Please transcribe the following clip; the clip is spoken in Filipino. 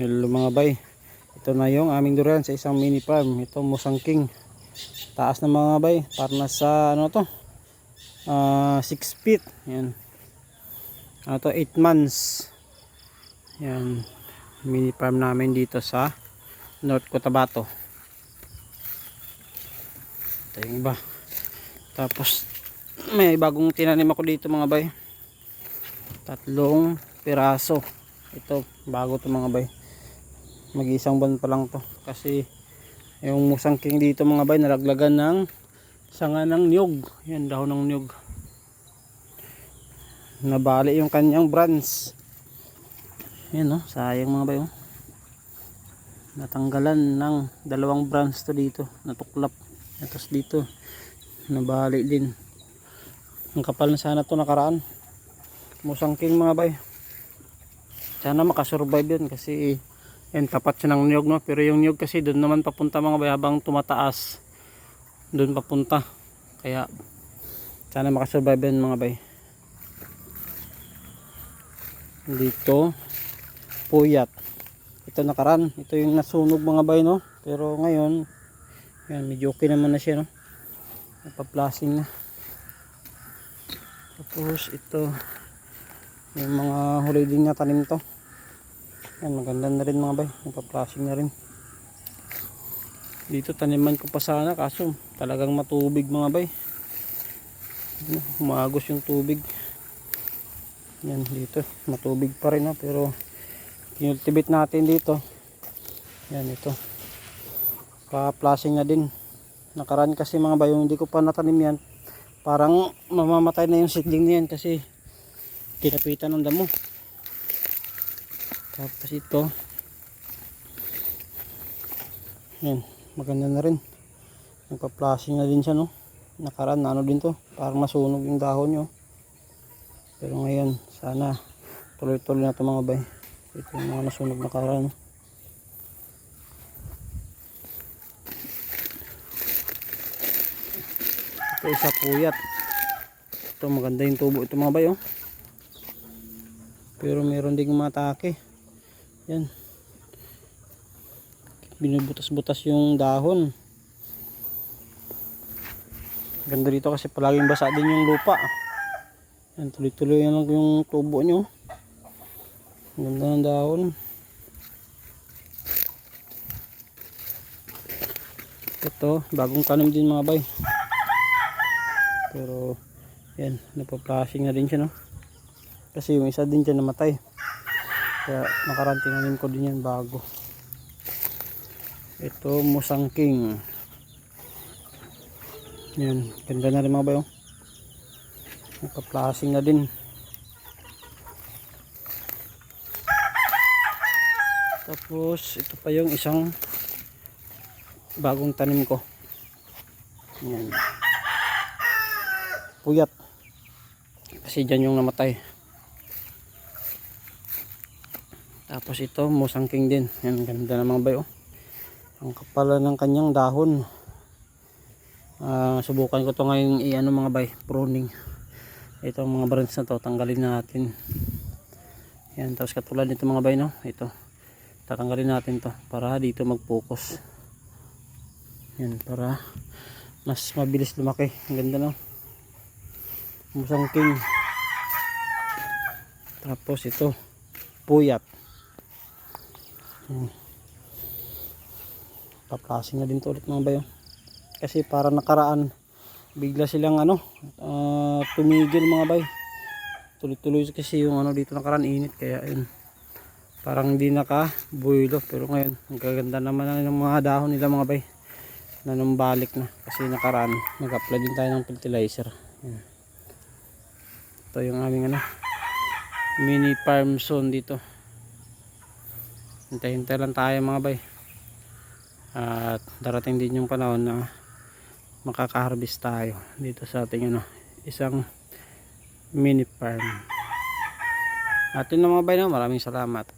Hello mga bay, ito na yung aming durian sa isang mini farm. Ito Musang King, taas na mga bay, para nasa ano to, 6 feet. Yan, ano to, 8 months. Yan, mini farm namin dito sa North Cotabato. Ito yung iba. Tapos may bagong tinanim ako dito mga bay, 3 piraso. Ito bago to mga bay, mag-isang buwan pa lang to, kasi yung Musang King dito mga bay nalaglagan ng sanga ng niyog. Yan, dahon ng niyog, nabali yung kanyang branch. Yan no, sayang mga bay oh. Natanggalan ng 2 branch to dito, natuklap. Tapos dito nabali din. Ang kapal na sana to nakaraan. Musang King mga bay, sana makasurvive yun kasi yan, tapat siya ng niyog no. Pero yung niyog kasi doon naman papunta mga bay, habang tumataas doon papunta, kaya sana makasurvive yun mga bay. Dito puyat, ito nakaraan, ito yung nasunog mga bay no. Pero ngayon yan, medyo okay naman na siya no, napaplasing na. Tapos ito yung mga huli din na tanim to. Yan, maganda na rin mga bay, napaplasing na rin. Dito taniman ko pa sana, kaso talagang matubig mga bay, umagos yung tubig. Yan, dito matubig pa rin ha, pero kinultivate natin dito. Yan, ito pa-plasing na din. Nakaraan kasi mga bay, yung hindi ko pa natanim yan, parang mamamatay na yung seedling niyan kasi kinapitan ng damo. Tapos ito yan, maganda na rin, nagpa-flashing na din siya no. Nakaraan ano din to, parang masunog yung dahon nyo, pero ngayon sana tuloy-tuloy na ito mga bay. Ito yung mga nasunog nakaraan. Ito isa puyat, ito maganda yung tubo ito mga bay oh, pero meron ding umatake. Yan, binubutas-butas yung dahon. Ganda dito kasi palaging basa din yung lupa. Yan, tuloy-tuloy yan lang yung tubo nyo. Ganda ng dahon. Ito bagong tanim din mga bay, pero yan, napaplasing na din siya no, kasi yung isa din dyan namatay, kaya nakaraan tinanim ko din yan bago. Ito Musang King. Yan, ganda na rin mga bayo, napaplasing na din. Tapos ito pa yung isang bagong tanim ko. Yan, puyat kasi dyan yung namatay. Tapos ito Musang King din. Yan, ganda na mga bayo, ang kapal ng kanyang dahon. Subukan ko to ngayon i-ano mga bay, pruning. Ito mga branch na to tanggalin natin. Yan, tapos katulad nito mga bay no, ito tatanggalin natin to para dito mag-focus. Yan, para mas mabilis lumaki. Ang ganda no, Musang King. Tapos ito puyat. Paplasing na din to ulit mga bayo, kasi para nakaraan bigla silang ano, tumigil mga bay. Tuloy-tuloy kasi yung ano dito nakaraan init, kaya yun parang hindi naka-builo. Pero ngayon ang gaganda naman ng mga dahon nila mga bay, na numbalik na kasi nakaraan nag-apply din tayo ng fertilizer. Yan. Ito yung aming ano, mini farm zone dito. Hintay-hintay lang tayo mga bay, at darating din yung panahon na makaka-harvest tayo dito sa ating ano, isang mini farm. At yun na mga bay, maraming salamat.